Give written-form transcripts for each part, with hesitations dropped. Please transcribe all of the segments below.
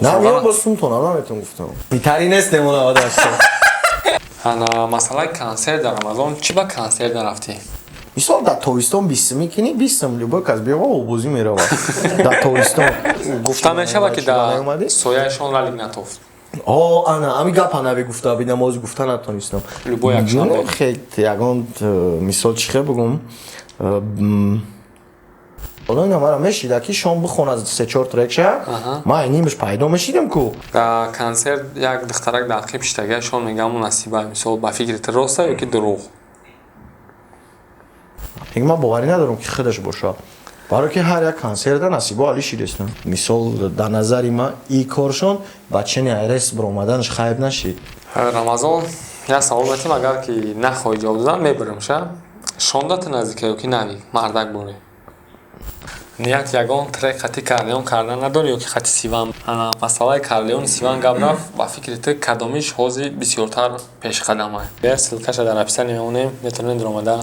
نمیام باستون تونم نمیتون گفتم بیترین استمون آقا داشتم انا مسئله کنسر در رمضان چی با کنسر نرفتی؟ میسال در تویستان بیستم میکنی بیستم لیبا کس بیا و بوزی میره در تویستان گفتم میشه با که در سویهشون را لیگ نتوفت انا امی گپ نبی گفته بیدم آزی گفته نتونستم لیبا یکشان خیلی یکان مثال چیخه بگم الان مرا میشیده که شام بخون از 3-4 ترک شه ما اینیمش پیدا میشیدم کو در کنسر یک دخترک دقیقی پیشتگه شون میگم نصیبه مثال با فکرت راسته یا که دروغ دیگه من باوری ندارم که خودش باشه برای که هر یک کنسرت نصیبه عالی شیرستن مثال در نظر من ای کارشون بچه نیرس بر اومدنش خیب نشید رمضان یا سوالتی مگر که نخواهی جواب دادن میبرم شه شوندت نزدیکه که نوی مردک بوری نیت یگان ترک خطی کرلیون کردن نداری یا که خطی سیوان مسئله کرلیون سیوان گب رفت با فکرت کدامیش حوزی بسیارتر پیش قدم های بیا سلکش در اپیسر نمیمونیم میتونین در اومده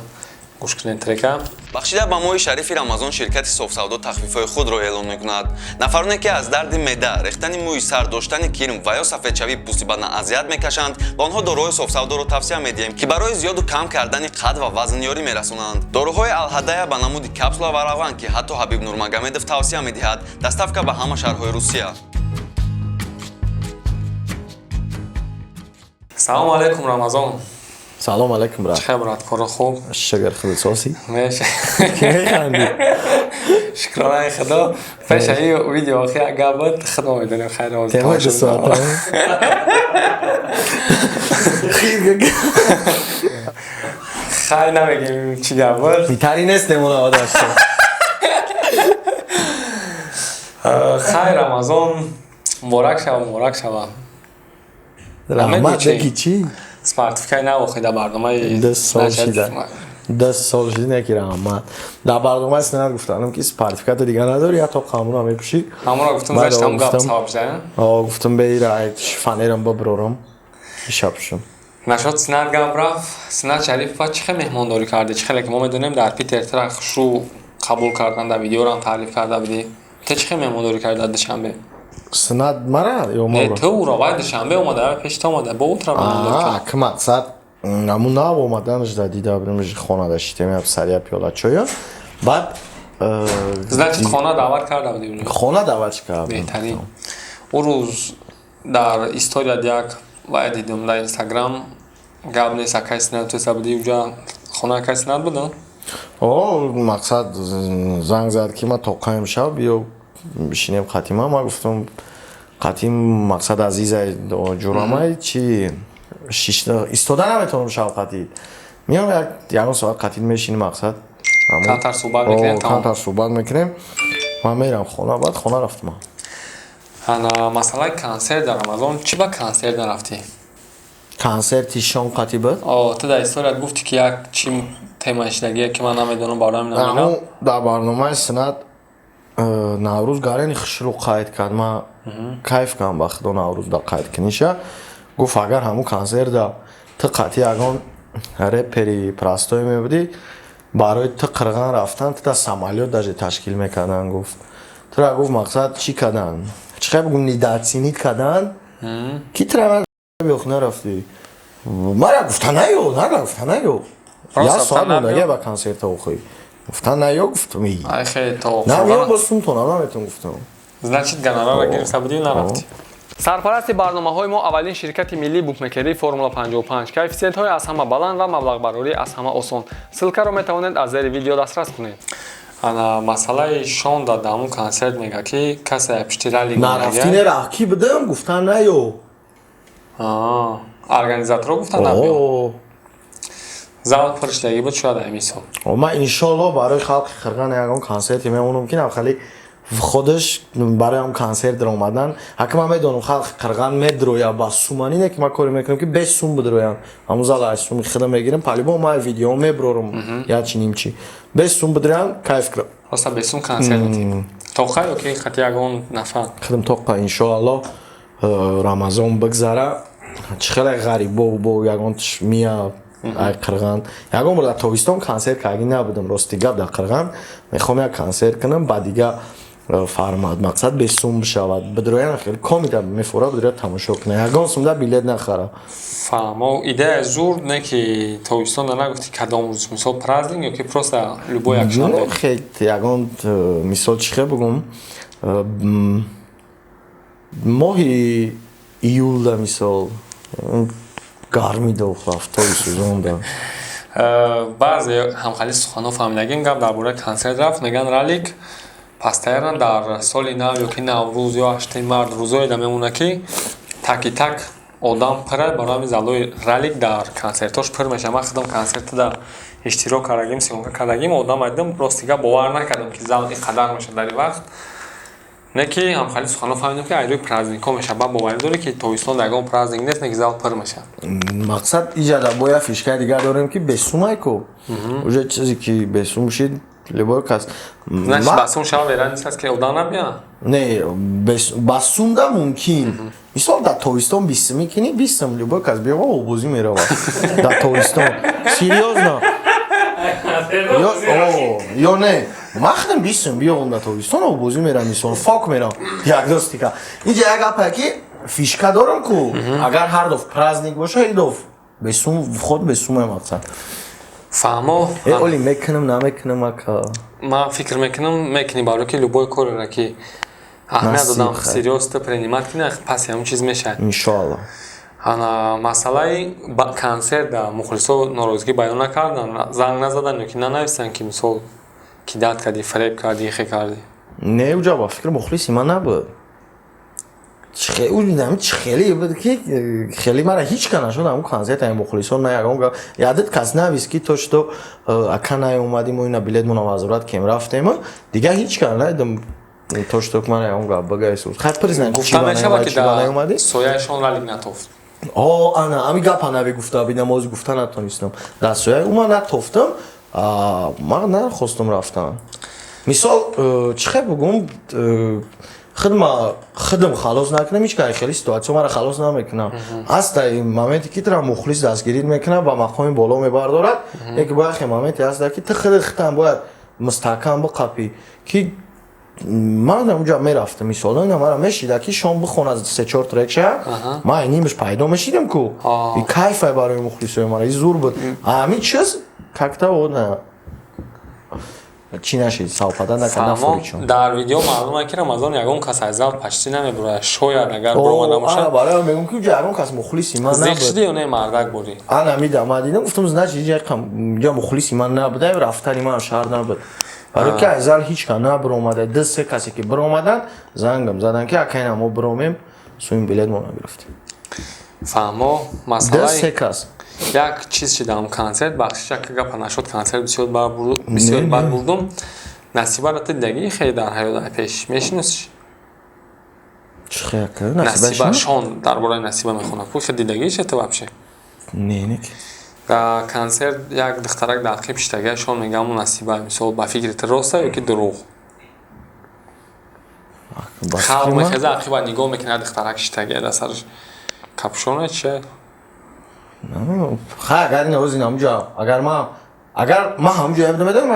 گوش کنین ترکه бахшида ба моҳи шарифи рамазон ширкати софсавдо тахфифҳои худро эълон мекунад нафароне ки аз дарди меъда рехтани мӯи сар доштани кирм ва ё сафедшавии пӯстибадна азият мекашанд ба онҳо дороҳои софсавдоро тавсия медиҳем ки барои зиёду кам кардани қад ва вазнёрӣ мерасонанд дороҳои алҳадая ба намуди капсула ва равған ки ҳатто ҳабиб нурмагомедов тавсия медиҳад доставка ба ҳама шаҳрҳои русия салому алайкум рамазон سلام علیکم برات چه برات کار خوب شگر خود ساسی میشه میخندی شکرانه خدا پیش این ویدیو آخر گابت خدا میدونیم خیر آزاد تمام ساعت خیر نمیگیم چی گابت بیترین استمون آقا داشتم خیر رمضان مبارک شوه رحمت بگی چی؟ سپارتیفیکای نواخی در برنامه 10 سال شده نکی رحمت در برنامه سند گفتم که سپارتیفیکات دیگه نداری یا تا قانون هم میپوشی همون را گفتم زشتم گفت صاحب زن گفتم بیره فنیرم ببرم شبشم نشد سند گم رفت سند شریف و چه مهمانداری کرده چه که ما میدونیم در پیتر ترک شو قبول کردن در ویدیو رو هم تعریف کرده بودی چه مهمانداری کرده دوشنبه سند مرا یا ما تو رو باید دوشنبه اومده پیش تو اومده با اوترا مهمانداری که مقصد همون نه اومدنش در دیده برمش خانه داشتیم اب سریع پیاده چویا بعد زنچ خانه دعوت کرده بودی خانه دعوت کرده بهترین اون روز در استوریا دیگ و دیدم در اینستاگرام گاب نیست کسی نتوسته بودی اونجا خانه کسی نت بودن مقصد زنگ زد که ما توقعیم شب بیا بشینیم خاتیمه ما گفتم خاتیم مقصد عزیزه جورامه چی ایستادن نمیتونم شب قطید میام یک ساعت قطید میشینیم مقصد کانتر صحبت میکنیم کانتر صحبت میکنیم من میرم خونه بعد خونه رفتم انا مسئله کنسر در رمضان چی با کنسر نرفتی؟ کنسر تیشان قطی بود؟ تو در استوریت گفتی که یک چی تیمایش نگیه که من نمیدونم بارم نمیدونم در برنامه سند نوروز گارین خشلو قاید کرد من کیف کنم وقت دو نوروز دا قاید کنیشه گفت اگر همون کنسر دا تو قطعی اگان رپری پرستوی میبودی برای تو قرغان رفتن تو دا سمالیات داشتی تشکیل میکردن گفت تو را گفت مقصد چی کردن؟ چقدر بگم نیداتسینیت کردن؟ کی ترمز بیخونه رفتی؟ مرا گفتن نیو یا ساعت نگه با کنسر تا خوی گفتن نیو گفتم ای خیلی تو نمیام باستون تونم نمیتون گفتم значит گنارا را گرفته بودی و نرفتی سرپرست برنامه‌های ما اولین شرکت ملی بوکمکری فرمولا 55 کوفیسیент‌های از همه بلند و مبلغ براری از همه آسان سلکه رو میتوانید از زیر ویدیو دسترس کنید انا مسئله شون در همون کنسرت میگه که کسی اشتراک نرفتین راکی بدم گفتن نیو ارگانیزاتور گفتن نمیو زود پرشتگی بود شاید امیسو من انشالله برای خلق خرگان یکم کنسرتی میمونم که خیلی خودش برای هم کنسرت در اومدن حکم هم میدونم خلق قرغان میدرویا با سومانی نه که ما کاری میکنم که 20 سوم بدرویان همون زال 8 سوم خدا میگیرم پلی با ما ویدیو میبرم یا چی نیم چی 20 سوم بدرویان کیف کرد واسه 20 سوم کنسرت توقع اوکی خاطی اگون نفر خدم توقع ان شاء الله رمضان بگذره چخیلی غریب بو یگانش میاد ای قرغان یگان بر تابستون کنسرت کردی نبودم راستی گپ در قرغان میخوام یک کنسرت کنم بعد دیگه формат мақсад бесум бишавад бидроян хеле комида мефора бидроя тамошо кунад ягон сумда билет нахара фаҳмо идея зур не ки тобистон нагуфти кадом рӯз мисол праздник ёки просто любой якшанбе хет ягон мисол чӣ хе бугум моҳи июлда мисол гармида рафтори сӯзонда баъзе ҳамхали суханҳо фаҳмидагим гап дар бораи консерт рафт меган ралик пастаяран дар соли нав ёки наврӯз ё 8 март рӯзоеда мемона ки таки так одам пира барои ҳамин залои ралик дар консертош пир меша ман худам консертида иштирок кардагим сиёмка кардагим одам айдидам ростига бовар накардам ки зал ин қадар меша дар ин вақт не ки ҳамхали суханҳо фаҳмидам ки айрӯи праздникҳо меша ба боварӣ дорӣ ки тобистон ягон праздник нест не ки зал пир меша мақсад иҷада бо я фишкаи дигар дорем ки бесумайку уже чизе ки бесум шид любой кас значит басум шава вера нест аст ки одам набиян не басумда мумкин мисол дар тобистон бисуми кини бисум любой кас биёва обозӣ меравад дар тобистон серьёзно ё не махдам бисум биёвам дар тобистон обозӣ мерам мисол фок мерам диагностика инҷа як гапае ки фишка дорам ку агар ҳар доф праздник боша идоф бесум худ бесуме мақсад фаҳмо оли мекунам намекунам ака ман фикр мекунам мекунӣ барои ки любой кореро ки аҳамият додам серьёзно принимат кунӣ паси ҳамин чиз мешавад иншоалло ана масъалаи консертда мухлисо норозигӣ баён накардан занг назадан ёки нанавистан ки мисол кидат кардӣ фареб кардӣ хе кардӣ не уҷа ба фикри мухлиси ман набуд хеле буд ки хеле мара ҳеҷ ка нашуд ҳамун консертаи мухлисо на ягон гап ядид кас навист ки то что ака наомадим мо ина билет мона мазурат кем рафтем дигар ҳеҷ ка надидам то что мара ягон гап багайсуд хат признак гуфта мешавад ки дар сояашон ралик натофт ана ҳамин гапа навегуфта би намоз гуфта натонистам дар сояи ума натофтам ман нахостам рафтам мисол чӣ хе бугум худам халос накунам ҳеҷ кай хеле ситуатсия мара халос намекунам аст дар моменте ки тра мухлис дастгирӣ мекунад ба мақоми боло мебардорад яке бо яхе моменте аст ки ту худ хитам бояд мустаҳкам биқапӣ ки ман онҷа мерафтам мисол ина мара мешида ки шом бихонад 3-4 трекша ман нимаш пайдо мешидам ку и кайфа барои мухлисои мара и зур буд ҳамин чиз какта одна чӣ нашид савпада накард дар видео маълуме ки рамазон ягон кас аз зал пашти намебурад шояд агар бромада бошад барои мегум ки ягон кас мухлиси ман набуд зиқ шуди ё не мардак будӣ ана мидам ман дидам гуфтам значит ҷа мухлиси ман набуда рафтани ман шаҳр набуд барои ки аз зал ҳеҷ ка набиромада 2-3 касе ки биромаданд зангам задан ки акайна мо биромем суин билет мо нагирифтем фаҳмо масъалаи 2-3 кас як чиз шидам консерт бахшиша ки гапа нашуд консерт бисёр бад бурдум насиба рату дидагӣ хеле дар ҳаёти пеш мешиносиш чӣ хе насиба шон дар бораи насиба мехонад ку хе дидагӣ ту вообще не дар консерт як духтарак дар қиб шитагия шон мегам насиба мисол ба фикри ту роста ёки дурӯғ халқ мехеза ақиба нигоҳ мекунад духтарак шитагия дар сараш капшоне чи агар навози намҷа агар ман ҳамҷо ябда медам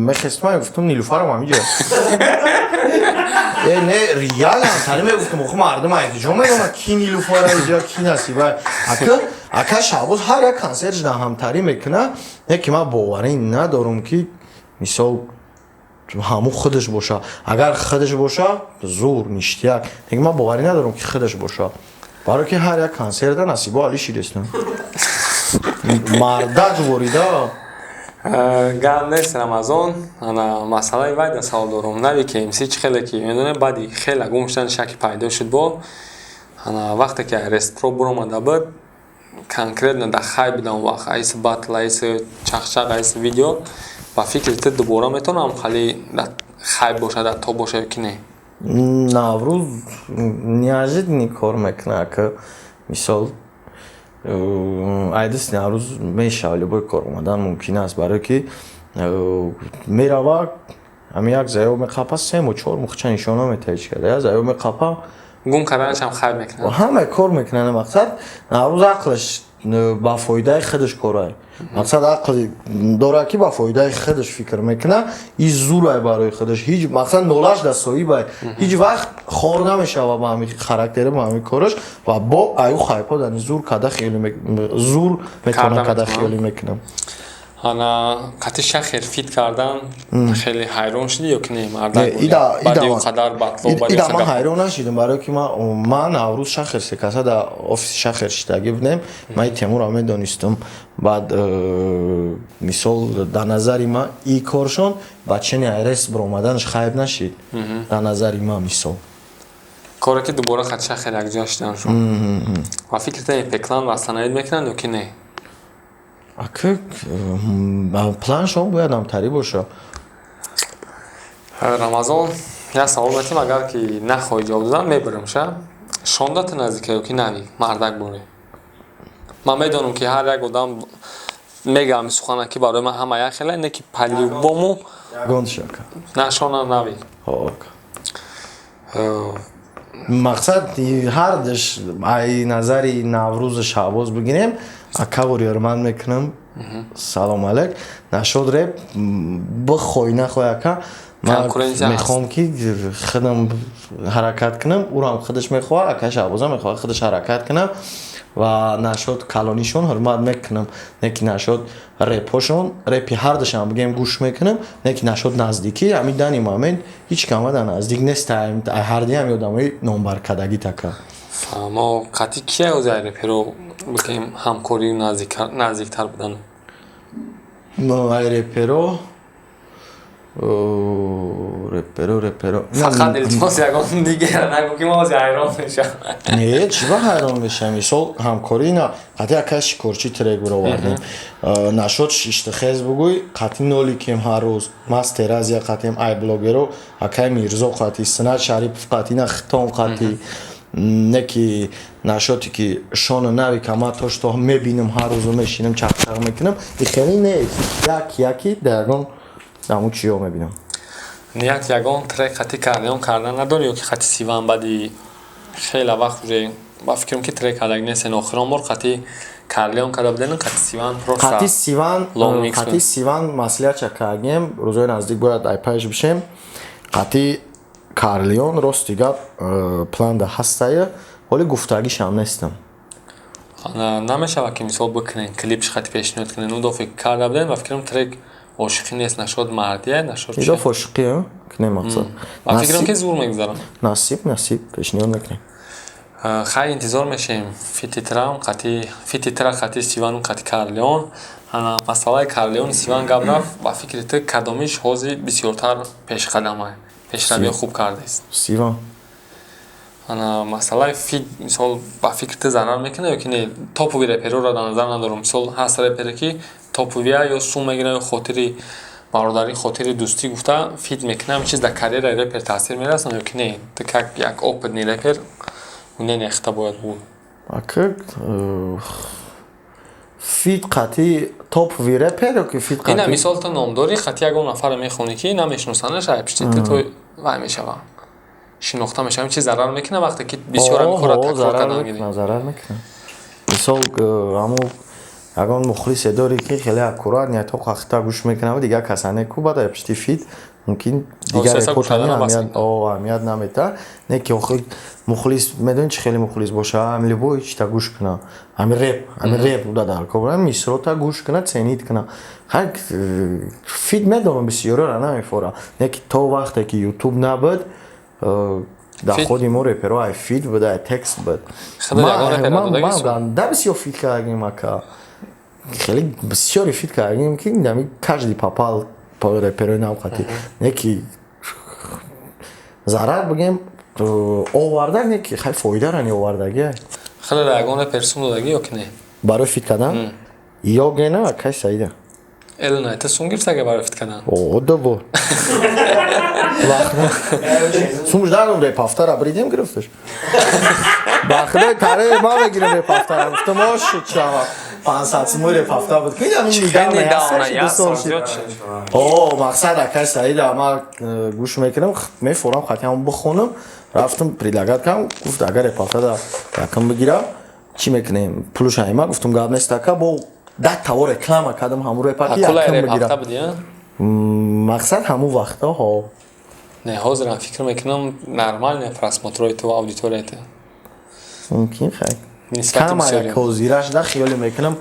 мехестма гуфтам нилуфарам ҳамҷа не реально тари мегуфтам охо мардум айтиҷо мегам ки нилуфара иҷа ки насиба ака шабоз ҳар як консерт да ҳамтарӣ мекуна не ки ман боварӣ надорам ки мисол ҳамун худаш боша агар худаш боша зур ништияк не ки ман боварӣ надорам ки худаш боша барои ки ҳар як консерта насибо али шидестам мардак ворида гап нест рамазон ана масъалаи вай да савол дорам нави KMC чӣ хеле ки медоне баъди хеле гумштани шаки пайдо шуд бо ана вақте ки рестпро буромада буд конкретно да хай будам вақт айси батл айси чахчақ айси видео ба фикри ту дубора метавонам хали хай боша да то боша ё ки не наврӯз неожиданный кор мекунад ки мисол айдис наврӯз мешава любой кор омадан мумкин аст барои ки мерава ҳамин як заёб меқапа 3-4 мухча нишона метаҳиж карда я заёб меқапа гум карданашам хайб мекунад ҳамаи кор мекунад мақсад наврӯз ақлаш ба фоидаи худаш корай мақсад ақли дора ки ба фоидаи худаш фикр мекуна и зурай барои худаш ҳеҷ мақсад нолажда соҳибай ҳеҷ вақт хор намешава ба ҳамин характери ба ҳамин кораш ва бо аю хайпо дани зур када хиёлӣ зур метавонам када хиёлӣ мекунам ана қати шахер фит кардан хеле ҳайрон шуди ё ки не мардак баъди ӯ қадар батло ида ман ҳайрон нашидам барое ки ман наврӯз шахер секаса дар офиси шахер шидагӣ будем ман темура медонистам баъд мисол дар назари ман и коршон ба чини айрес биромаданаш хайб нашид дар назари ман мисол коре ки дубора қати шахер якҷоя шидан шуд ва фикртани пеклан ва санаид мекунанд ё ки не Акы планшон бояд ҳамтарӣ боша. Рамазон як савол метем агар ки нахоҳӣ ҷавоб додан мебарам ша. Шондати наздика ё ки навӣ мардак боре. Ман медонам ки ҳар як одам мегӯям сухана ки барои ман ҳама як хела не ки по-любому ягон шака. на шона навӣ. Мақсад ҳардаш ай назари Наврӯзи Шаҳбоз бигирем акавор ёрманд мекунам салом алайк нашод реп бихоҳӣ нахоҳӣ ака ман мехоҳам ки худам ҳаракат кунам ӯрам худаш мехоҳад ака Шаҳбозам мехоҳад худаш ҳаракат кунам ва нашод калонишон ҳурмат мекунам не ки нашод репҳошон репи ҳардашам бигем гӯш мекунам не ки нашод наздикӣ ҳамин дани момент ҳеҷ камада наздик нест ҳардиам ёдамои номбаркадагӣ така фаҳмо қати кия ӯзай реперо бигем ҳамкорӣ наздиктар будан ай реперо фақат илтимос ягон дигар нагӯ ки ман ҳозир ҳайрон мешам не чӣ ба ҳайрон мешам мисол ҳамкорӣ на қати ака шикорчӣ трек бировардем нашод иштихез бугӯй қати ноликем ҳар рӯз мастеразия қатем ай блогеро акай мирзо қати Синат Шарипов қати на хитом қати не ки нашоде ки шона нави ка ман тошто мебинам ҳар рӯзу мешинам чақчақ мекунам и хеле нест яки дар ягон даму чиё мебинам ният ягон трек қати карлион кардан надори ё ки қати сиван баъди хела вақт уже ба фикрам ки трек кардаг нестен охирон бор қати карлион карда будем қати сиван просто қати сиван маслиҳатша кардем рӯзои наздик бояд айпаш бишем қати Карлион рост дига планда ҳастая ҳоли гуфтагишам нестам намешава ки мисол бикунен клипш қати пешниҳод кунен ӯ дофик карда будем ва фикрам трек ошиқӣ нест нашод мардия нашод идоф ошиқӣ кунем мақсад ва фикрам ки зур мегузарам насиб пешниҳод мекунем хай интизор мешем фититра қати сивану қати Карлион масъалаи Карлион сиван гап рафт ва фикри ту кадомиш ҳозир бисёртар пешқадама пешравии хуб кардааст сиван масъалаи фит мисол ба фикри ту зарар мекунад ё ки не топови репероро дар назар надорам мисол ҳаст репере ки топовия ё сум мегира ё хотири бародарӣ хотири дӯстӣ гуфта фит мекунад ҳамин чиз дар карьераи репер таъсир мерасонад ё ки не ту как як опытный репер не нехта бояд буд ака фит қати топови репер ё ки фит қати ина мисол ту номдорӣ қати ягон нафаро мехонӣ ки намешиносанаш ай пишти ту вай мешава шинохта мешава ҳамин чиз зарар мекунад вақте ки бисёр ҳамин кора такрор кардан гирӣ зарар мекунад мисол ҳамо ягон мухлисе дорӣ ки хеле аккурат ниятҳо қахта гӯш мекунад дигар касане ку бада пишти фит мумкин дигар репортани аҳамият намета не ки охир мухлис медони чи хеле мухлис боша ҳамин любой чита гӯш куна ҳамин реп буда дар кор мисрота гӯш куна ценид куна фит медонам бисёрора намефора не ки то вақте ки ютуб набуд дар ходи мо реперо ай фит буд ай текст буд да бисёр фит кардагим ака хеле бисёре фит кардагим ки дами каждый попал по реперои навқати не ки зарар бигем овардаг не ки хай фоидарани овардагӣ хеле ягон репер сум додагӣ ё ки не барои фит кардан ё гена акай саида элнай ту сум гирифтага барои фит кардан добо сумш дадам репафтара бридем гирифташ ба худай таре ма бегирем репафтара гуфтам ошу чава 500 сумои репафта буд мақсад акай саида ма гӯш мекунам мефорам хатиам бихонам рафтам предлагат кардам гуфт агар репафтада якам бигирам чӣ мекунем пулуш айма гуфтам гап нест ака бо 10 тавор реклама кардам ҳамун репаки акулай якам реп ҳафта бигирам. буди а? Мақсад ҳамун вақтаҳо. Не ҳозирам фикр мекунам нормальне просмотрои ту аудиторияте. Мумкин хай. Нисбати Кама бисёре. як ҳозирашда хиёле мекунам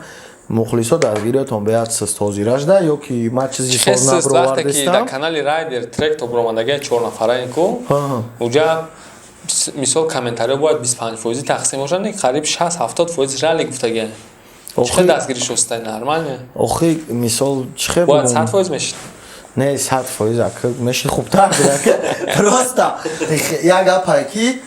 мухлисо дар видеотон беяд сист ҳозирашда ё ки ман чизи Хес вақте ки дар набровардистам. канали Райдер трек то буромадагия 4 нафараен ку. Уҷа мисол комментариё бояд 25% тақсим бошад, не қариб 60-70% рали гуфтагия. Чӣ дастгирӣ шустай нормальне? Охи мисол чӣ Бояд 100% мешид. Не 100% ака мешин хубтар буд. Просто як гапае ки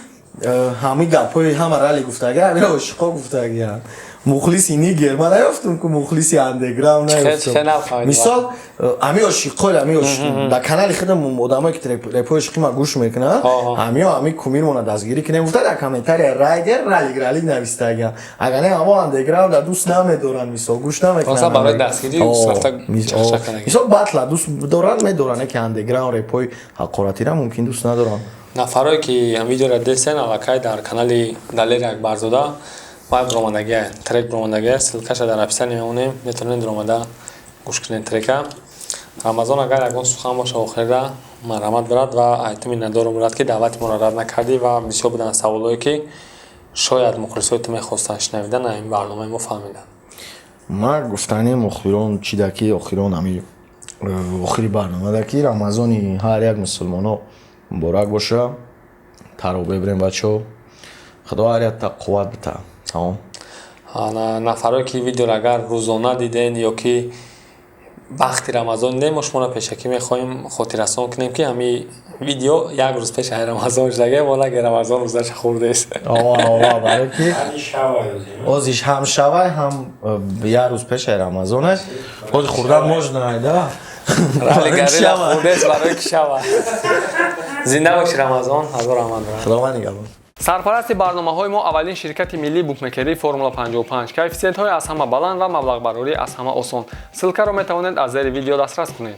ҳами гапҳои ҳама рали гуфтагия, ҳами ошиқо гуфтагия. Мухлиси нигер ман наёфтум ки мухлиси андеграунд наёфтум. Мисол ҳами ошиқои ҳами дар канали худам одамое ки репҳои ошиқӣ ма гӯш мекунанд, ҳами кумирмона дастгирӣ кунем гуфта дар комментария Райдер ралик навистагия. Агар не ҳамо андеграунд дӯст намедоранд мисол гӯш намекунанд. Масалан барои дастгирӣ сафта чахчах канагия. Мисол батла дӯст доранд медоранд ки андеграунд репҳои ҳақоратира мумкин дӯст надоранд. Нафарое ки ҳам видеоро дестен аллакай дар канали Далери Акбарзода май буромадагия трек буромадагия силкаша дар описание мемонем, метавонед омада гӯш кунед трека. Рамазон агар ягон сухан боша охирда марҳамат барад ва айтами надорум бурад ки даъвати моро рад накардӣ ва бисёр буданд саволое ки шояд мухлисои ту мехостанд шунавидан ин барномаи мо фаҳмидан. Ман гуфтанем охирон чидаки охирон ҳами охири барномада ки рамазони ҳар як мусулмоно муборак боша. Таро бебирем бачаҳо. Худо ҳар якта қувват бита. Тамом. Нафарое ки видеоро агар рӯзона диден ё ки вақти рамазон дидем, мо шуморо пешакӣ мехоҳем хотиррасон кунем ки ҳами видео як рӯз пешаи рамазон шудагия, вала агар рамазон рӯзаша хӯрдест. Барои ки озиш ҳам шавай ҳам як рӯз пешаи рамазон аст. Ози хӯрдан можно да. Ралигарила хӯрдест барои ки шава. Зинда боши Рамазон, ҳазор раҳмат барад. Худованд нигоҳбон. Сарпарасти барномаҳои мо аввалин ширкати миллии букмекерии Формула 55, коэффициентҳои аз ҳама баланд ва маблағбарорӣ аз ҳама осон. Ссилкаро метавонед аз зери видео дастрас кунед.